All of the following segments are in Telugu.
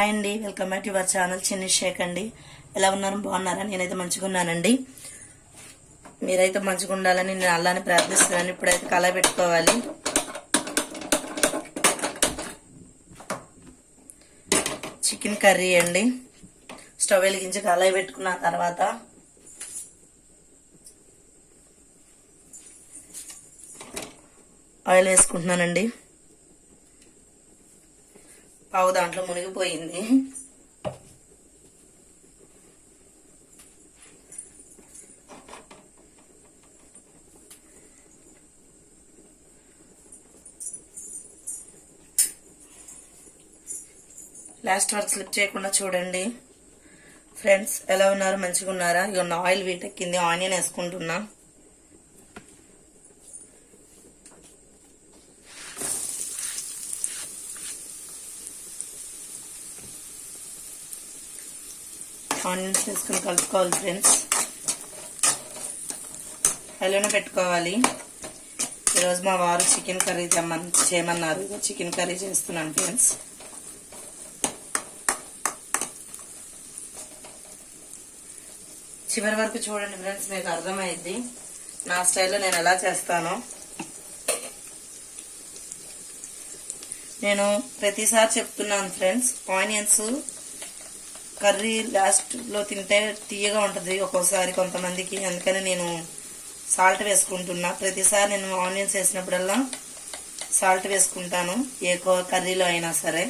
హాయ్ అండి, welcome back to your channel చిన్ని షేక్ అండి. ఎలా ఉన్నారు? బాగున్నారా? నేనైతే మంచిగా ఉన్నానండి. మీరైతే మంచిగా ఉండాలని నేను అల్లాని ప్రార్థిస్తున్నాను. ఇప్పుడైతే కళాయి పెట్టుకోవాలి. చికెన్ కర్రీ అండి. స్టవ్ వెలిగించి కళాయి పెట్టుకున్న తర్వాత ఆయిల్ వేసుకుంటున్నానండి. పావు దాంట్లో మునిగిపోయింది. లాస్ట్ వరకు స్లిప్ చేయకుండా చూడండి ఫ్రెండ్స్. ఎలా ఉన్నారు? మంచిగా ఉన్నారా? ఇక ఆయిల్ వీటెక్కింది. ఆనియన్ వేసుకుంటున్నా. ఆనియన్స్ వేసుకుని కలుపుకోవాలి ఫ్రెండ్స్. హైలోనే పెట్టుకోవాలి. ఈరోజు మా వారు చికెన్ కర్రీ చేయమన్నారు. చికెన్ కర్రీ చేస్తున్నాను ఫ్రెండ్స్. చివరి వరకు చూడండి ఫ్రెండ్స్, మీకు అర్థమైంది నా స్టైల్లో నేను ఎలా చేస్తానో. నేను ప్రతిసారి చెప్తున్నాను ఫ్రెండ్స్, ఆనియన్స్ కర్రీ లాస్ట్ లో తింటే తీయగా ఉంటుంది ఒక్కోసారి కొంతమందికి. అందుకని నేను సాల్ట్ వేసుకుంటున్నా. ప్రతిసారి నేను ఆనియన్స్ వేసినప్పుడల్లా సాల్ట్ వేసుకుంటాను, ఏ కర్రీలో అయినా సరే.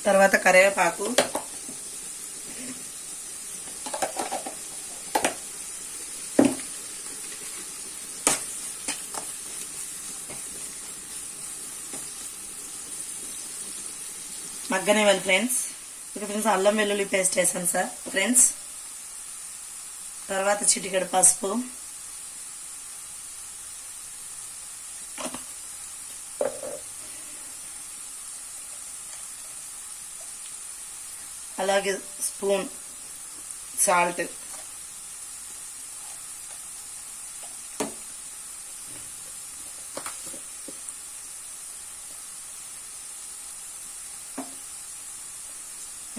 తర్వాత కరివేపాకు, మగ్గనివ్వాలి ఫ్రెండ్స్. ఇక ఫ్రెండ్స్ అల్లం వెల్లుల్లి పేస్ట్ వేసాను సార్ ఫ్రెండ్స్. తర్వాత చిటికెడు పసుపు, అలాగే spoon salt,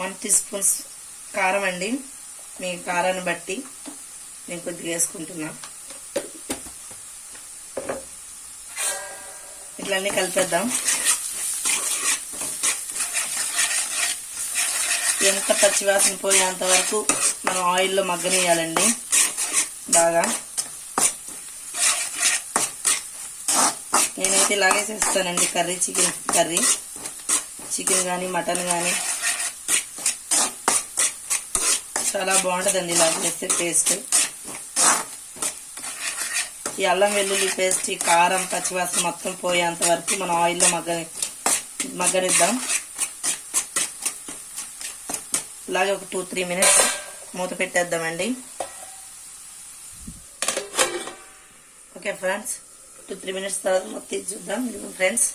one teaspoon కారం అండి. మీ కారాన్ని బట్టి నేను కొద్దిగా వేసుకుంటున్నా. ఇట్లన్నీ కలిపేద్దాం. ఎంత పచ్చివాసన పోయేంత వరకు మనం ఆయిల్లో మగ్గనియాలండి బాగా. నేనైతే ఇలాగే చేస్తానండి కర్రీ, చికెన్ కర్రీ. చికెన్ కానీ మటన్ కానీ చాలా బాగుంటుందండి ఇలా చేస్తే టేస్ట్. ఈ అల్లం వెల్లుల్లి పేస్ట్, ఈ కారం, పచ్చివాసన మొత్తం పోయేంత వరకు మనం ఆయిల్లో మగ్గనిద్దాం. అలాగే ఒక 2-3 మినిట్స్ మూత పెట్టేద్దామండి. ఓకే ఫ్రెండ్స్, 2-3 మినిట్స్ తర్వాత మూత తీసి చూద్దాం ఫ్రెండ్స్.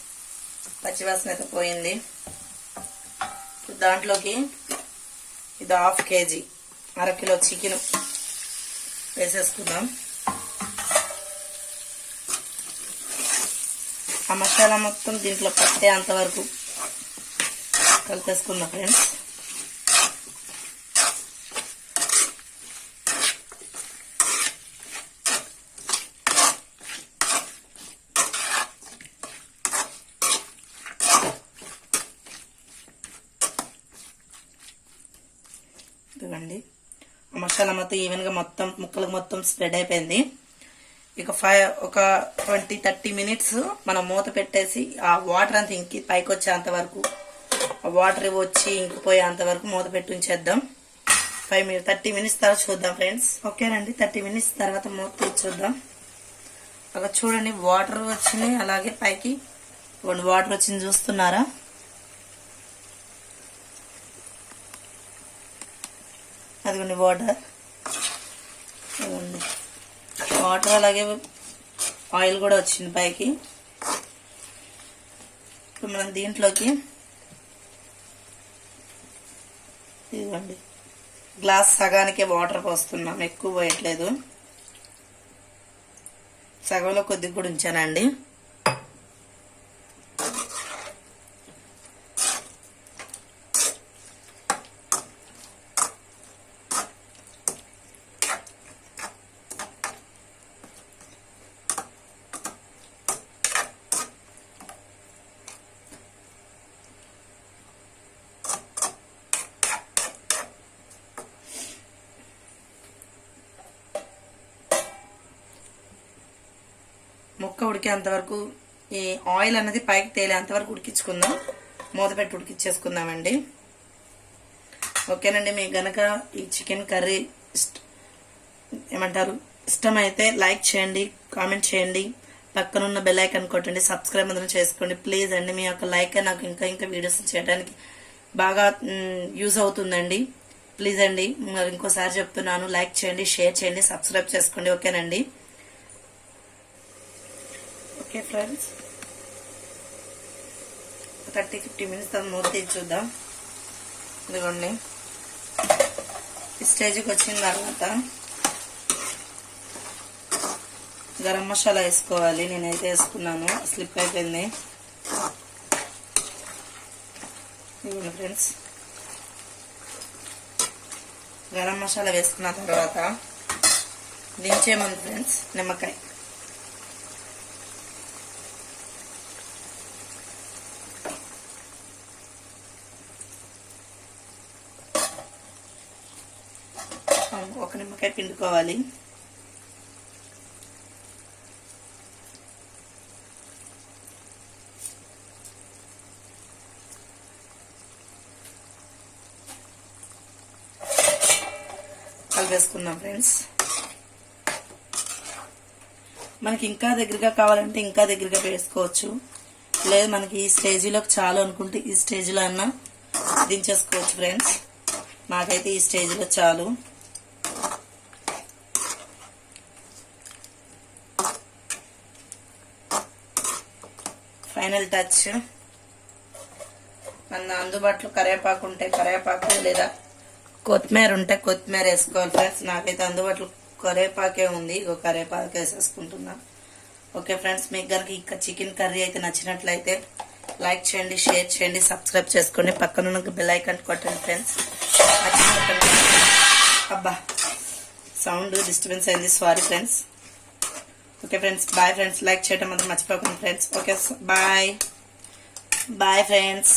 పచ్చివాసన అయితే పోయింది. దాంట్లోకి ఇది 1/2 కేజీ, 1/2 కిలో చికెన్ వేసేసుకుందాం. ఆ మసాలా మొత్తం దీంట్లో పట్టే అంతవరకు కలిపేసుకుందాం ఫ్రెండ్స్. ఇదిగోండి, ఆ మసాలా మొత్తం ఈవెన్గా మొత్తం ముక్కలకు మొత్తం స్ప్రెడ్ అయిపోయింది. ఇక ఒక 20-30 మినిట్స్ మనం మూత పెట్టేసి ఆ వాటర్ అంతా ఇంకి పైకి వచ్చేంత వరకు, ఆ వాటర్ వచ్చి ఇంకిపోయేంత వరకు మూత పెట్టి ఉంచేద్దాం. 30 మినిట్స్ తర్వాత చూద్దాం ఫ్రెండ్స్. ఓకేనండి, 30 మినిట్స్ తర్వాత మూత తీసి చూద్దాం. అక్కడ చూడండి వాటర్ వచ్చినాయి, అలాగే పైకి వాటర్ వచ్చింది చూస్తున్నారా? అదిగోండి వాటర్ అలాగే ఆయిల్ కూడా వచ్చింది పైకి. ఇప్పుడు మనం దీంట్లోకి ఇదిగోండి గ్లాస్ సగానికే వాటర్ పోస్తున్నాం, ఎక్కువ పోయట్లేదు. సగంలో కొద్దిగా కూడా ఉంచానండి. ముక్క ఉడికేంత వరకు ఈ ఆయిల్ అనేది పైకి తేలేంత వరకు ఉడికించుకుందాం. మూత పెట్టి ఉడికించేసుకుందామండి. ఓకేనండి. మీకు గనక ఈ చికెన్ కర్రీ ఇష్టమైతే లైక్ చేయండి, కామెంట్ చేయండి, పక్కనున్న బెల్ ఐకాన్ కొట్టండి, సబ్స్క్రైబ్ అందరం చేసుకోండి ప్లీజ్ అండి. మీ యొక్క లైక్ నాకు ఇంకా వీడియోస్ చేయడానికి బాగా యూజ్ అవుతుందండి. ప్లీజ్ అండి. మరి ఇంకోసారి చెప్తున్నాను, లైక్ చేయండి, షేర్ చేయండి, సబ్స్క్రైబ్ చేసుకోండి. ఓకేనండి. ఓకే ఫ్రెండ్స్, 30-50 మినిట్స్ తర్వాత మూత తీసి చూద్దాం. ఇదిగోండి, ఈ స్టేజ్కి వచ్చిన తర్వాత గరం మసాలా వేసుకోవాలి. నేనైతే వేసుకున్నాను, స్లిప్ అయిపోయింది. ఇదిగోండి ఫ్రెండ్స్, గరం మసాలా వేసుకున్న తర్వాత దించే ముందు ఫ్రెండ్స్ నిమ్మకాయ. ఒక నిమ్మకాయ పిండుకోవాలి. కలిపేసుకున్నాం ఫ్రెండ్స్. మనకి ఇంకా దగ్గరగా కావాలంటే ఇంకా దగ్గరగా వేసుకోవచ్చు, లేదు మనకి ఈ స్టేజీలోకి చాలు అనుకుంటే ఈ స్టేజ్లో అన్నా దించేసుకోవచ్చు ఫ్రెండ్స్. నాకైతే ఈ స్టేజ్లో చాలు. ఫైనల్ టచ్, మన అందుబాటులో కరివేపాకు ఉంటే కరివేపాకు, లేదా కొత్తిమీర ఉంటే కొత్తిమీర వేసుకోవాలి ఫ్రెండ్స్. నాకైతే అందుబాటులో కరివేపాకే ఉంది, ఇగో కరివేపాకు వేసేసుకుంటున్నా. ఓకే ఫ్రెండ్స్, మీకు కనుక ఇంకా చికెన్ కర్రీ అయితే నచ్చినట్లయితే లైక్ చేయండి, షేర్ చేయండి, సబ్స్క్రైబ్ చేసుకోండి, పక్కన బెల్ ఐకాన్ కొట్టండి ఫ్రెండ్స్. అబ్బా సౌండ్ డిస్టర్బెన్స్ అయింది, sorry friends. Okay friends, bye friends. Like చేయడం మాత్రం మర్చిపోకండి friends. Okay bye bye friends.